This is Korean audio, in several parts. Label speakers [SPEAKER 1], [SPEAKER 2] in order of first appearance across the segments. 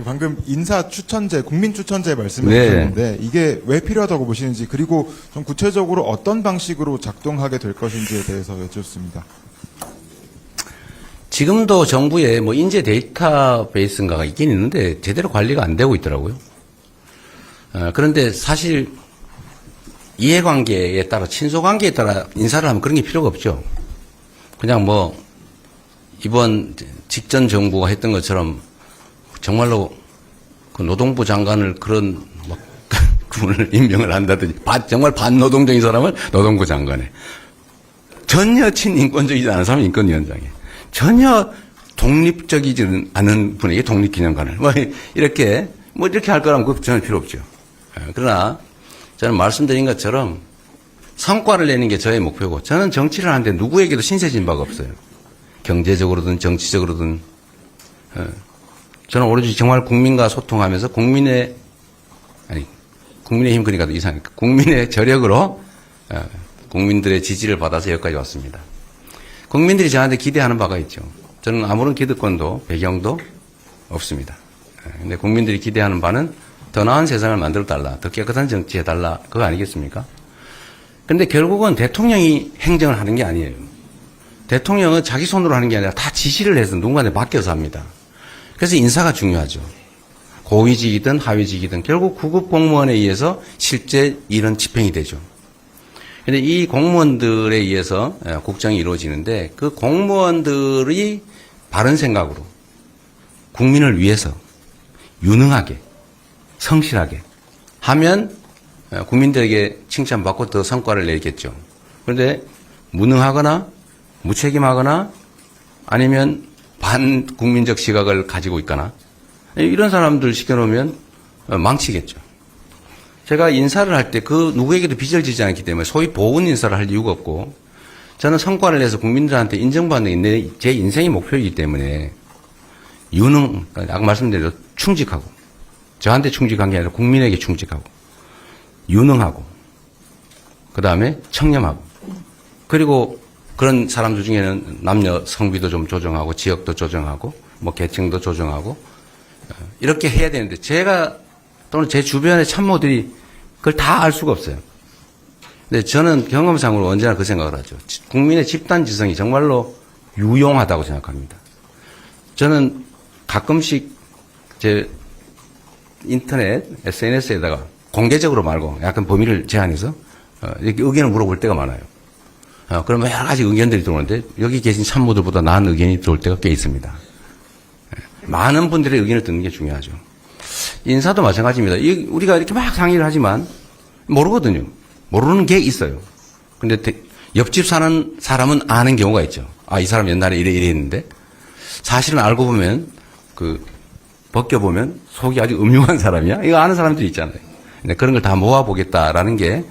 [SPEAKER 1] 방금 인사 추천제, 국민 추천제 말씀을
[SPEAKER 2] 네.
[SPEAKER 1] 주셨는데 이게 왜 필요하다고 보시는지 그리고 좀 구체적으로 어떤 방식으로 작동하게 될 것인지에 대해서 여쭙습니다.
[SPEAKER 2] 지금도 정부에 뭐 인재 데이터베이스인가가 있긴 있는데 제대로 관리가 안 되고 있더라고요. 그런데 사실 이해관계에 따라 친소관계에 따라 인사를 하면 그런 게 필요가 없죠. 그냥 뭐 이번 직전 정부가 했던 것처럼 정말로 그 노동부 장관을 그런 막 그분을 임명을 한다든지 정말 반노동적인 사람을 노동부 장관에 전혀 친인권적이지 않은 사람은 인권위원장에 전혀 독립적이지 않은 분에게 독립기념관을 뭐 이렇게 할 거라면 그거 전혀 필요 없죠. 그러나 저는 말씀드린 것처럼 성과를 내는 게 저의 목표고 저는 정치를 하는데 누구에게도 신세진 바가 없어요. 경제적으로든 정치적으로든 저는 오로지 정말 국민과 소통하면서 국민의힘 그러니까 이상하니까 국민의 저력으로 국민들의 지지를 받아서 여기까지 왔습니다. 국민들이 저한테 기대하는 바가 있죠. 저는 아무런 기득권도 배경도 없습니다. 근데 국민들이 기대하는 바는 더 나은 세상을 만들어달라, 더 깨끗한 정치 해달라, 그거 아니겠습니까? 근데 결국은 대통령이 행정을 하는 게 아니에요. 대통령은 자기 손으로 하는 게 아니라 다 지시를 해서 누군가한테 맡겨서 합니다. 그래서 인사가 중요하죠. 고위직이든 하위직이든 결국 구급 공무원에 의해서 실제 일은 집행이 되죠. 근데 이 공무원들에 의해서 국정이 이루어지는데 그 공무원들이 바른 생각으로 국민을 위해서 유능하게 성실하게 하면 국민들에게 칭찬받고 더 성과를 내겠죠. 그런데 무능하거나 무책임하거나 아니면 반국민적 시각을 가지고 있거나 이런 사람들 시켜놓으면 망치겠죠. 제가 인사를 할 때 그 누구에게도 빚을 지지 않기 때문에 소위 보훈 인사를 할 이유가 없고 저는 성과를 내서 국민들한테 인정받는 게 제 인생의 목표이기 때문에 아까 말씀드린 대로 충직하고 저한테 충직한 게 아니라 국민에게 충직하고 유능하고 그 다음에 청렴하고 그리고 그런 사람들 중에는 남녀 성비도 좀 조정하고 지역도 조정하고 뭐 계층도 조정하고 이렇게 해야 되는데 제가 또는 제 주변의 참모들이 그걸 다 알 수가 없어요. 근데 저는 경험상으로 언제나 그 생각을 하죠. 국민의 집단 지성이 정말로 유용하다고 생각합니다. 저는 가끔씩 제 인터넷 SNS에다가 공개적으로 말고 약간 범위를 제한해서 이렇게 의견을 물어볼 때가 많아요. 그러면 여러 가지 의견들이 들어오는데 여기 계신 참모들보다 나은 의견이 들어올 때가 꽤 있습니다. 많은 분들의 의견을 듣는 게 중요하죠. 인사도 마찬가지입니다. 우리가 이렇게 막 상의를 하지만 모르거든요. 모르는 게 있어요. 근데 옆집 사는 사람은 아는 경우가 있죠. 이 사람 옛날에 이래 했는데 사실은 알고 보면 벗겨보면 속이 아주 음흉한 사람이야? 이거 아는 사람들이 있잖아요. 근데 그런 걸 다 모아보겠다라는 게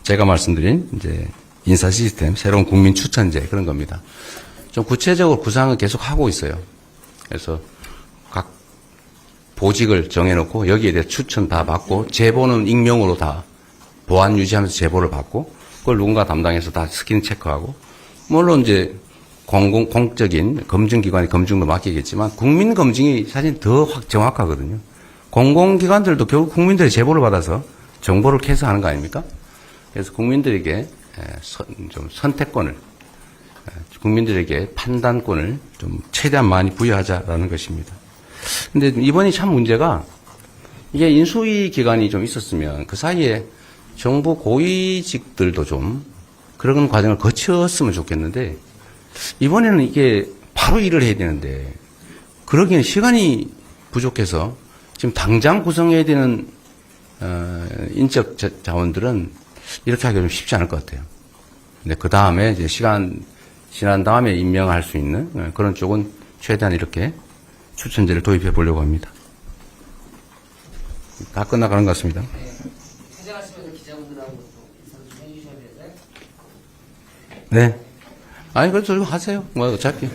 [SPEAKER 2] 제가 말씀드린 이제 인사 시스템, 새로운 국민 추천제 그런 겁니다. 좀 구체적으로 구상을 계속 하고 있어요. 그래서 각 보직을 정해놓고 여기에 대해 추천 다 받고 제보는 익명으로 다 보안 유지하면서 제보를 받고 그걸 누군가 담당해서 다 스크린 체크하고 물론 이제 공적인 검증기관의 검증도 맡기겠지만 국민 검증이 사실 더 정확하거든요. 공공기관들도 결국 국민들의 제보를 받아서 정보를 캐서하는 거 아닙니까? 그래서 국민들에게 좀 선택권을, 국민들에게 판단권을 좀 최대한 많이 부여하자라는 것입니다. 근데 이번이 참 문제가 이게 인수위 기간이 좀 있었으면 그 사이에 정부 고위직들도 좀 그런 과정을 거쳤으면 좋겠는데 이번에는 이게 바로 일을 해야 되는데 그러기에는 시간이 부족해서 지금 당장 구성해야 되는 인적 자원들은 이렇게 하기가 좀 쉽지 않을 것 같아요. 근데 그 다음에 이제 시간 지난 다음에 임명할 수 있는 그런 쪽은 최대한 이렇게 추천제를 도입해 보려고 합니다. 다 끝나가는 것 같습니다.
[SPEAKER 3] 퇴장하시면서 기자분들하고 또 인사도 좀 해주셔야 되는데.
[SPEAKER 2] 네. 아니, 그래도 하세요. 뭐, 어차피.